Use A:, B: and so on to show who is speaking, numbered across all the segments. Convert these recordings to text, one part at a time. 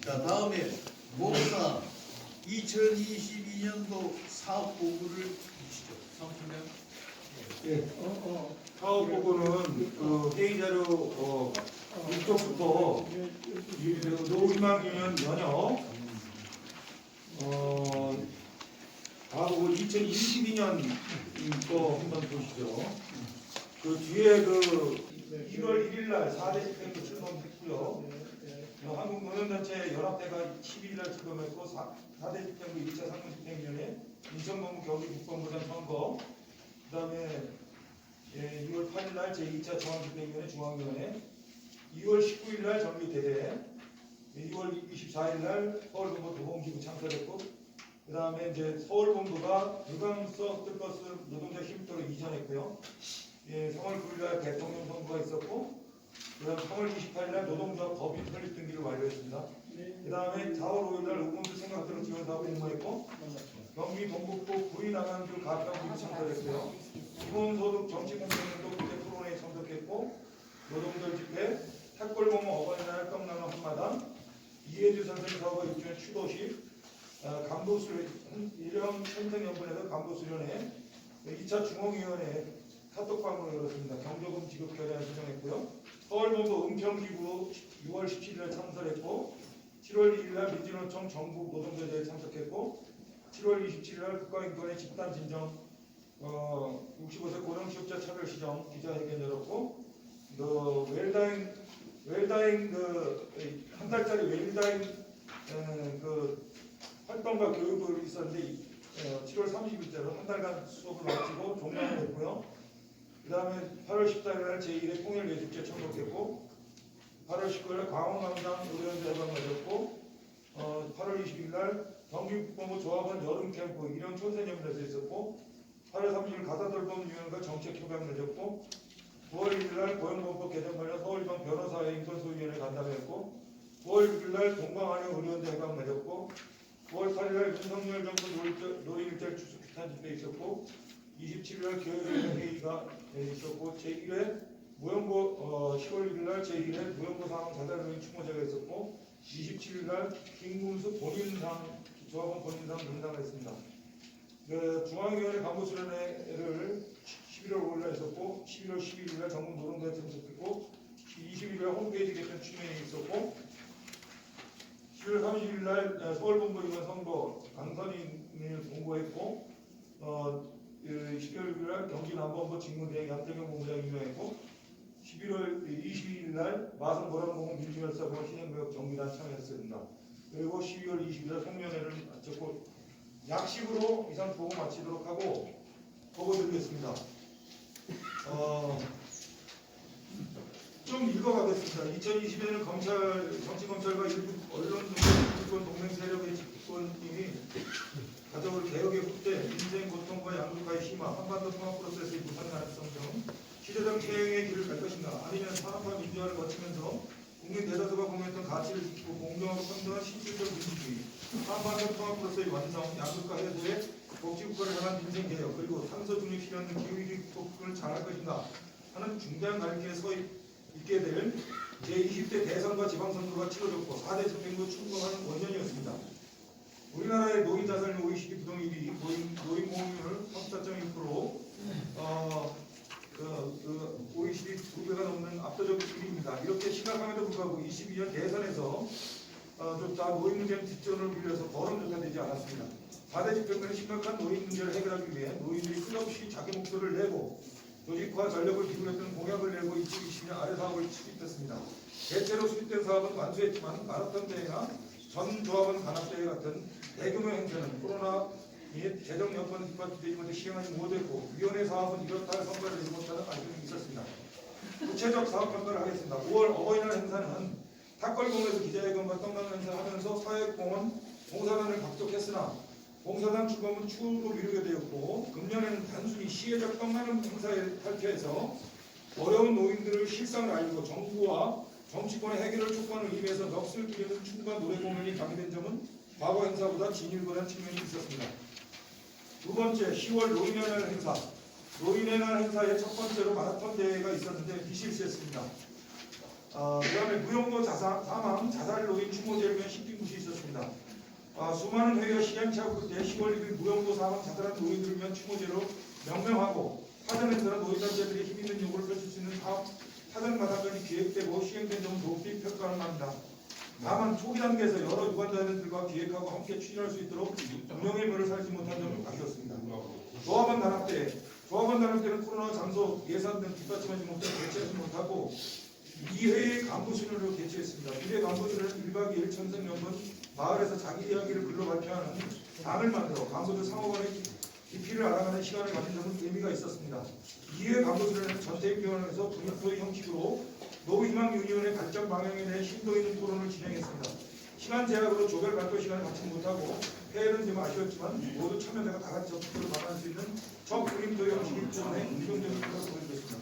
A: 자, 다음에 목사 2022년도 사업 보고를 주시죠. 상품장.
B: 예, 사업 보고는 그 회의 자료 이쪽부터 노희망 유년 연역 다보고 2022년 거 한번 보시죠. 그 뒤에 그 1월 1일 날 4대 집행부 출범했고요. 한국노년단체 연합회가 12일 날 출범했고 4대 집행부 1차 상무집행위원회 인천본부 경기국방부장 선거 그 다음에 2월 8일 날 제2차 중앙집행위원회 중앙위원회 2월 19일 날 정기대회 2월 24일 날 서울본부 도봉지부 창설했고 그 다음에 이제 서울본부가 유광석 뜰버스 노동자 힘도로 이전했고요. 3월 9일 날 대통령 선거가 있었고 그 다음 3월 28일 날 노동조합 법인 설립 등기를 완료했습니다. 그 다음에 4월 5일 날 의원들 생각대로 지원사업 공모했고 경기 동북부 구리남양주 가평구를 창설했고요. 기본소득 정치공동연도 국제 토론회에 참석했고 노동절 집회, 탁골공모 어버이날 떡나는 한마당, 이해주 선생 사업과 입주한 추도식, 간부수련, 일형 천생연분에서 간부수련회, 2차 중앙위원회 카톡방을 열었습니다. 경조금 지급 결의안 신청했고요. 서울본부 은평지구 6월 17일에 참석했고 7월 1일날 민진노총 전국 노동조대에 참석했고 7월 27일날 국가인권의 집단진정 65세 고령취업자 차별시정 기자회견 열었고 그 웰다잉 그 한 달짜리 웰다잉 그 활동과 교육을 있었는데 7월 30일자로 한 달간 수업을 마치고 종강을 했고요. 그 다음에 8월 14일날 제1회 통일예술제 참석했고 8월 19일날 광원광장 의료연대 회관 가졌고 8월 20일날 경기국방부 조합원 여름 캠프 일형 촌새연대에서 있었고 8월 30일 가사돌봄위원회가 정책협약 맺었고 9월 1일날 고용보호법 개정 관련 서울지방 변호사회 인권소위원회 간담회했고 9월 6일날 동방한의 의료연대 회관 맺었고 9월 8일날 윤석열 정부 노인일자리 추수 규탄 집회 있었고 27일날 교육위원회 회의가 있었고 제1회 무용고 10월 1일날 제1회 무용고 상황 자살노인 추모제가 있었고 27일날 김금수 본인상 조합원 본인상 등장을 했습니다. 그 중앙위원회 간부수련회를 11월 5일날 했었고 11월 12일날 전국 노동조에 참석했고 20일날 홈페이지 개편 추진회의 있었고 10월 30일날 서울본부 의원 선거 당선인을 공고했고 12월 6일날 경기남부본부 직무대행 양태경 본부장 임명했고 11월 22일날 마산 보람공원 민주열사공원 신행구역 정비단 참여했습니다. 그리고 12월 20일날 송년회를 마쳤고 약식으로 이상 보고 마치도록 하고 보고 드리겠습니다. 좀 읽어가겠습니다. 2020년에는 정치검찰과 일부 언론 정권 동맹 세력의 집권이 가져올 개혁의 후대, 민생 고통과 양극화의 심화, 한반도 통합 프로세스의 무산 가능성 등 시대적 태행의 길을 갈 것인가, 아니면 산업화 민주화를 거치면서 국민 대다수가 공유했던 가치를 지키고 공정하고 평등한 실질적 민주주의, 한반도 통합 프로세스의 완성, 양극화 해소에 복지국가를 향한 민생 개혁, 그리고 탄소 중립 실현 등 기후위기 극복을 잘할 것인가 하는 중대한 갈길에 서 있게 될 제20대 대선과 지방선거가 치러졌고 4대 집행부 출범하는 원년이었습니다. 우리나라의 노인 자살률 OECD 부동 1위, 노인 공유율 34.1%, OECD 2배가 넘는 압도적 1위입니다. 이렇게 심각함에도 불구하고 22년 대선에서 다 노인 문제는 뒷전을 밀려서 거론조차 되지 않았습니다. 4대 집행부는 심각한 노인 문제를 해결하기 위해 노인들이 끝없이 자기 목소리를 내고 조직화 전력을 기울였던 공약을 내고 2020년 아래 사업을 수립했습니다. 대체로 수립된 사업은 완수했지만 마라톤 대회나 전 조합원 단합대회 같은 대규모 행사는 코로나 및 재정 여건 뒷받침되지 못해 시행하지 못했고 위원회 사업은 이렇다 할 성과를 내지 못하는 아쉬움이 있었습니다. 구체적 사업 평가를 하겠습니다. 5월 어버이날 행사는 탁골공원에서 기자회견과 떡나는 행사를 하면서 사회공헌 봉사단을 박족했으나 봉사단 출범은 추후로 미루게 되었고 금년에는 단순히 시혜적 떡나는 행사에 탈퇴해서 어려운 노인들의 실상을 알고 정부와 정치권의 해결을 촉구하는 의미에서 넋을 기르는 춤과 노래 공연이 가미된 점은 과거 행사보다 진일보한 측면이 있었습니다. 두 번째, 10월 노인의 날 행사. 노인의 날 행사의 첫 번째로 마라톤 대회가 있었는데 비실시했습니다. 그다음에 무용고 사망, 자살 노인 추모제를 위한 신빙 굿이 있었습니다. 수많은 회의와 시행착오 끝에 10월 1일 무용고 사망 자살한 노인들을 위한 추모제로 명명하고 사전에서는 노인단체들이 힘있는 요구를 펼칠 수 있는 사업 사전마당까지 기획되고 시행된 점은 높이 평가를 합니다. 다만 초기 단계에서 여러 유관단체들과 기획하고 함께 추진할 수 있도록 운영의 묘를 살지 못한 점을 아쉬웠습니다. 조합원 단합 때는 코로나 장소 예산 등 뒷받침하지 못해 개최하지 못하고 2회의 간부순으로 개최했습니다. 1회 간부순은 1박 2일 천생연분 마을에서 자기 이야기를 글로 발표하는 당을 만들어 간부들 상호간의 깊이를 알아가는 시간을 가진 점은 의미가 있었습니다. 2회 간부순에는 전태익위원회에서 분열토의 형식으로 노희망유니온의 발전 방향에 대해 심도 있는 토론을 진행했습니다. 시간 제약으로 조별 발표 시간을 갖지 못하고 회의는 좀 아쉬웠지만 모두 참여자가 다 같이 적극적으로 마련할 수 있는 적그림토의 형식이 토론에 긍정적인 효과를 보여줬습니다.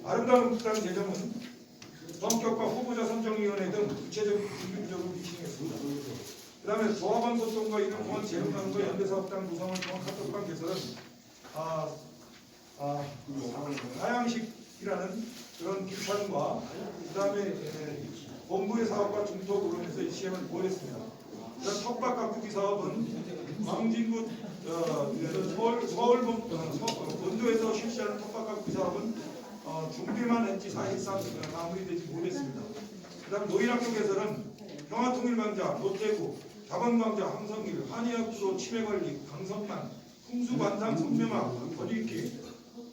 B: 아름다운 국당 제정은 성격과 후보자 선정위원회 등 구체적인 준비적으로 미팅했습니다. 그 다음에 조합원 소통과 이를 통한 재능난과 연대사업당 구성을 통한 카톡방 개설은 하양식이라는 그런 비판과 그 다음에 본부의 사업과 중토 구론에서 시행을 보냈습니다. 텃밭가꾸기 사업은 광진구 서울 본도에서 실시하는 텃밭가꾸기 사업은 준비만 했지 사실상 마무리되지 못했습니다. 그 다음 노인학교 개설은 평화통일광장, 노태구, 자본광장, 항성길, 한의학구로 치매관리, 강성만, 풍수반상, 성명학, 거리기,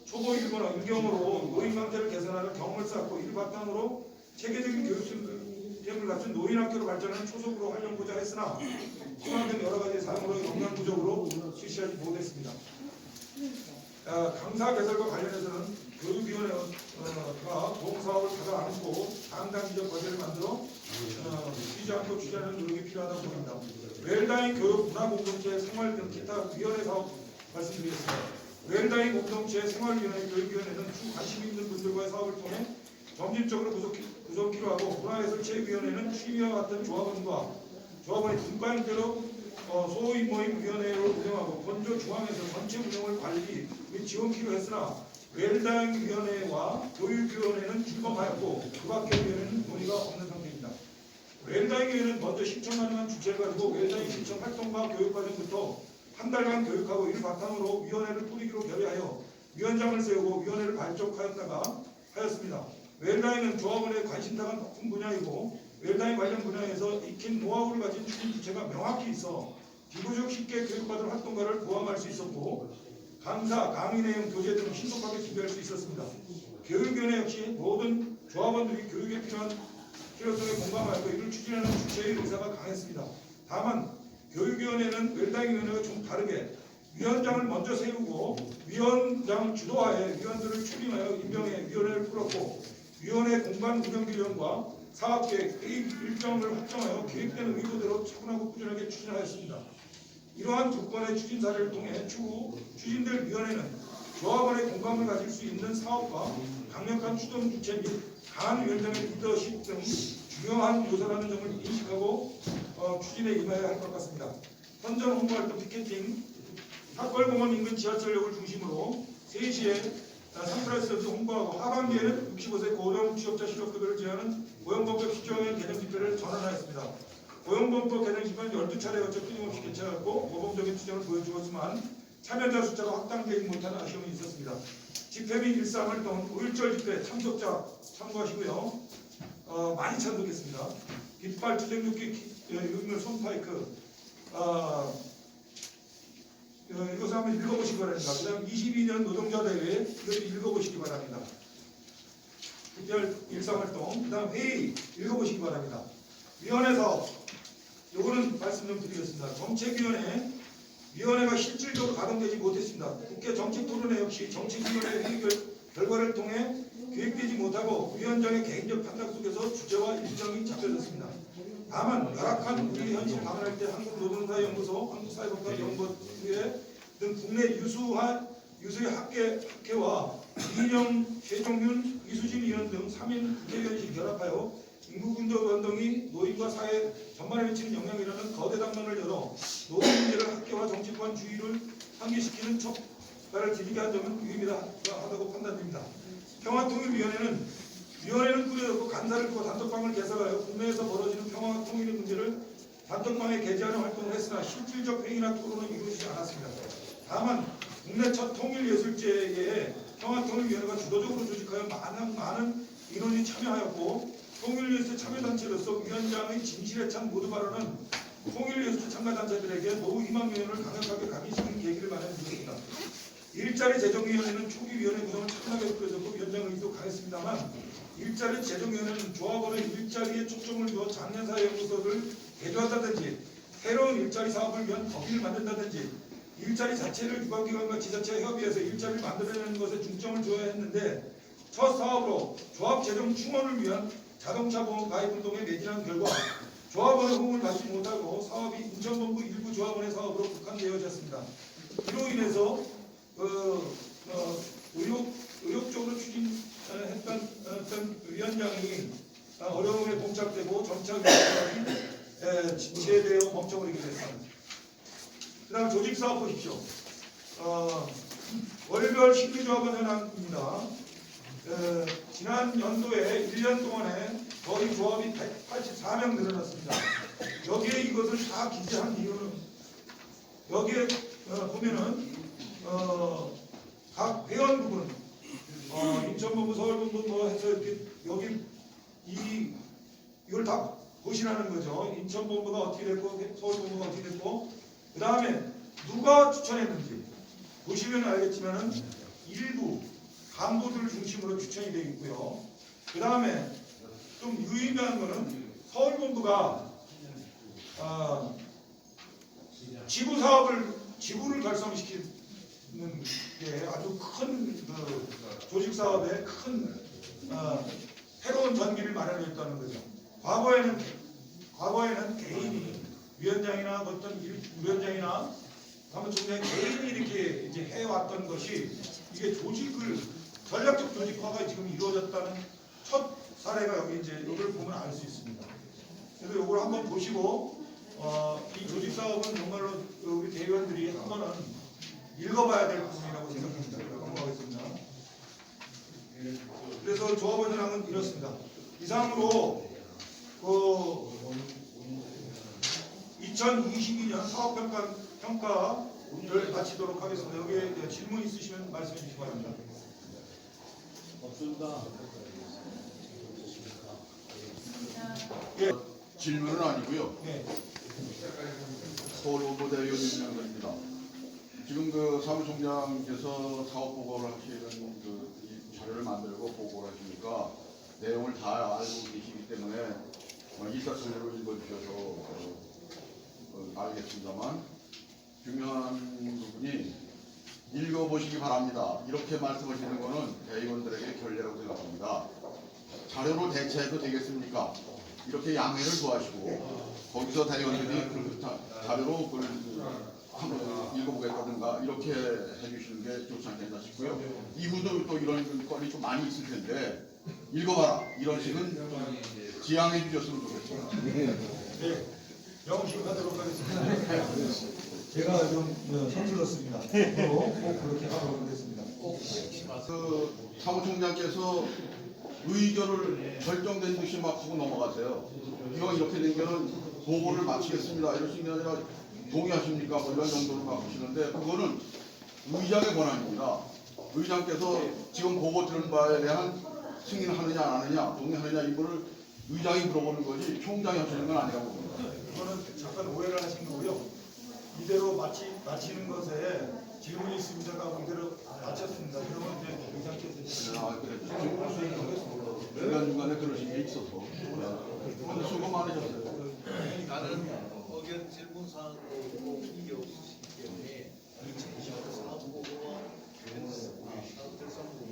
B: 초보 일본어, 인경으로 노인강태를 개선하는 경험을 쌓고 이를 바탕으로 체계적인 교육 시스템을 갖춘 노인학교로 발전하는 초속으로 하려고자 했으나 시간 등 여러 가지 사항으로 영양 부족으로 실시하지 못했습니다. 강사 개설과 관련해서는 교육위원회가 보험사업을 가장 안고 당단기적 과제를 만들어 쉬지 않고 추진하는 노력이 필요하다고 봅니다. 웰다잉 교육 문화공동체 생활 등 기타 위원회 사업 말씀드리겠습니다. 웰다잉 공동체 생활위원회 교육위원회는 관심 있는 분들과의 사업을 통해 점진적으로 구성 필요하고 문화예술체육위원회는 취미와 같은 조합원의 분과형대로 소위 모임 위원회로 운영하고 본조 중앙에서 전체 운영을 관리 및 지원 필요했으나 웰다잉 위원회와 교육위원회는 출범하였고 그 밖의 위원회는 논의가 없는 상태입니다. 웰다잉 위원회는 먼저 신청 가능한 주체를 가지고 웰다잉 신청 활동과 교육 과정부터 한 달간 교육하고 이를 바탕으로 위원회를 꾸리기로 결의하여 위원장을 세우고 위원회를 발족하였습니다. 웰다잉은 조합원의 관심사가 높은 분야이고 웰다잉 관련 분야에서 익힌 노하우를 가진 추진 주체가 명확히 있어 비교적 쉽게 교육받은 활동가를 포함할 수 있었고 강사, 강의 내용, 교재 등을 신속하게 준비할 수 있었습니다. 교육위원회 역시 모든 조합원들이 교육에 필요한 필요성에 공감하고 이를 추진하는 주체의 의사가 강했습니다. 다만 교육위원회는 웰다잉 위원회와 좀 다르게 위원장을 먼저 세우고 위원장 주도하에 위원들을 추림하여 임명해 위원회를 풀었고 위원회 공간 운영 기령과 사업계획 일정을 확정하여 계획된 의도대로 차분하고 꾸준하게 추진하였습니다. 이러한 조건의 추진 사례를 통해 추후 추진될 위원회는 조합원의 공감을 가질 수 있는 사업과 강력한 추동 주체 및 강한 위원장의 리더십 등 중요한 요소라는 점을 인식하고 추진에 임해야 할 것 같습니다. 선전 홍보활동 피켓팅, 탑골공원 인근 지하철역을 중심으로 3시에 3+1 홍보하고 하반기에는 65세 고령 취업자 실업급여를 제한하는 고용범법 시정의 개정 집회를 전환하였습니다. 고용범법 개정 집회는 12차례 거쳐 끊임없이 개최하고 모범적인 추정을 보여주었지만 참여자 숫자가 확장되지 못하는 아쉬움이 있었습니다. 집회 및 일상활동, 5.1절 집회 참석자 참고하시고요. 많이 참석했습니다. 깃발, 투쟁조끼, 유물, 손파이크 이것을 한번 읽어보시기 바랍니다. 그 다음 22년 노동자대회 이것도 읽어보시기 바랍니다. 특별 일상활동, 그 다음 회의 읽어보시기 바랍니다. 위원회 사업, 요거는 말씀 좀 드리겠습니다. 정책위원회가 실질적으로 가동되지 못했습니다. 국회 정책토론회 역시 정책위원회 회의 결과를 통해 기획되지 못하고 위원장의 개인적 판단 속에서 주제와 일정이 잡혀졌습니다. 다만 열악한 우리 현실 감안할 때 한국노동사연구소, 한국사회복지연구회 등 국내 유수의 학회와 이인영, 최종윤, 이수진 의원 등 3인 국회의원실 결합하여 인구군조운동이 노인과 사회 전반에 미치는 영향이라는 거대 담론을 열어 노동 문제를 학계와 정치권 주의를 상기시키는 척가를 지니게 한 점은 유의미하다고 판단됩니다. 평화통일위원회는 위원회는 꾸려졌고 간사를 두고 단톡방을 개설하여 국내에서 벌어지는 평화와 통일의 문제를 단톡방에 게재하는 활동을 했으나 실질적 회의나 토론은 이루어지지 않았습니다. 다만 국내 첫 통일예술제에 평화통일위원회가 주도적으로 조직하여 많은 인원이 참여하였고 통일예술 참여단체로서 위원장의 진실에 찬 모두 발언은 통일예술 참가단체들에게 노후 희망위원회를 강력하게 각인시키는 계기를 마련해주었습니다. 일자리 재정위원회는 초기 위원회 구성을 차분하게 꾸려졌고 위원장 의지도 가했습니다만 일자리 재정위원회는 조합원의 일자리에 초점을 두어 장년사회연구소를 개조한다든지 새로운 일자리 사업을 위한 법인을 만든다든지 일자리 자체를 유관기관과 지자체와 협의해서 일자리를 만들어내는 것에 중점을 두어야 했는데 첫 사업으로 조합 재정 충원을 위한 자동차 보험 가입 운동에 매진한 결과 조합원의 호응을 받지 못하고 사업이 인천본부 일부 조합원의 사업으로 국한되어졌습니다. 이로 인해서 의욕적으로 추진했던 위원장이 어려움에 봉착되고 점차 위원장이 지체되어 멈춰버리게 됐습니다. 그 다음 조직사업 보십시오. 월별 신규조합원 현황입니다. 지난 연도에 1년 동안에 저희 조합이 184명 늘어났습니다. 여기에 이것을 다 기재한 이유는 여기에 보면은 각 회원 부분 인천본부, 서울본부 뭐 해서 이렇게 여기 이걸 다 보시라는 거죠. 인천본부가 어떻게 됐고 서울본부가 어떻게 됐고 그 다음에 누가 추천했는지 보시면 알겠지만은 일부 간부들 중심으로 추천이 되어 있고요. 그 다음에 좀 유의미한 거는 서울본부가 지부 사업을 지부를 결성시키는 게 아주 큰 조직 사업에 큰 새로운 전기를 마련했다는 거죠. 과거에는 개인이 위원장이나 어떤 위원장이나 사무총장 개인이 이렇게 이제 해왔던 것이 이게 조직을 전략적 조직화가 지금 이루어졌다는 첫 사례가 여기 이제 이걸 보면 알 수 있습니다. 그래서 이걸 한번 보시고 이 조직 사업은 정말로 우리 대의원들이 한 번은 읽어봐야 될 부분이라고 생각합니다. 넘어가겠습니다. 그래서 조합원 현황은 이렇습니다. 이상으로 2022년 사업평가를 마치도록 하겠습니다. 여기에 질문 있으시면 말씀해 주시기 바랍니다.
A: 없습니다.
B: 예.
C: 질문은 아니고요.
B: 네.
C: 서울본부 대의원 윤명근입니다. 지금 그 사무총장께서 사업 보고를 하시는 이 자료를 만들고 보고를 하시니까 내용을 다 알고 계시기 때문에 일사천리로 읽어주셔서 알겠습니다만 중요한 부분이 읽어보시기 바랍니다. 이렇게 말씀하시는 것은 대의원들에게 결례라고 생각합니다. 자료로 대체해도 되겠습니까? 이렇게 양해를 구하시고 거기서 대의원들이 그 자료로 그걸 한번 읽어보겠다든가 이렇게 해주시는 게 좋지 않겠나 싶고요. 이후도 또 이런 건이 좀 많이 있을 텐데 읽어봐라 이런 식은 지양해 주셨으면 좋겠습니다.
B: 네. 명심하도록 하겠습니다. 제가 좀 서툴렀습니다. 앞으로 꼭 그렇게 하도록 하겠습니다.
C: 그 사무총장께서 의견을 결정된 듯이 막 하고 넘어가세요. 이왕 이렇게 된 거는 보고를 마치겠습니다. 이러신 게 아니라 동의하십니까? 뭐 이런 정도로 막 하시는데 그거는 의장의 권한입니다. 의장께서 지금 보고 들은 바에 대한 승인하느냐 안 하느냐 동의하느냐 이거를 의장이 물어보는 거지 총장이 하시는 건 아니라고 봅니다.
B: 이거는 잠깐 오해를 하신 거고요. 이대로 마치는 것에 질문이 있습니다가 이대로 마쳤습니다. 그러면 이제 의장께서
C: 중간중간에 그러신 게 있어서 근데 수고 많으셨어요.
A: 나는 의견 질문 사항도 있고 이게 없으시기 때문에 이 제시하는 사업 보고와 사업 결산 부분을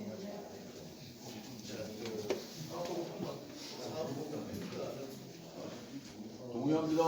C: 동의합니다.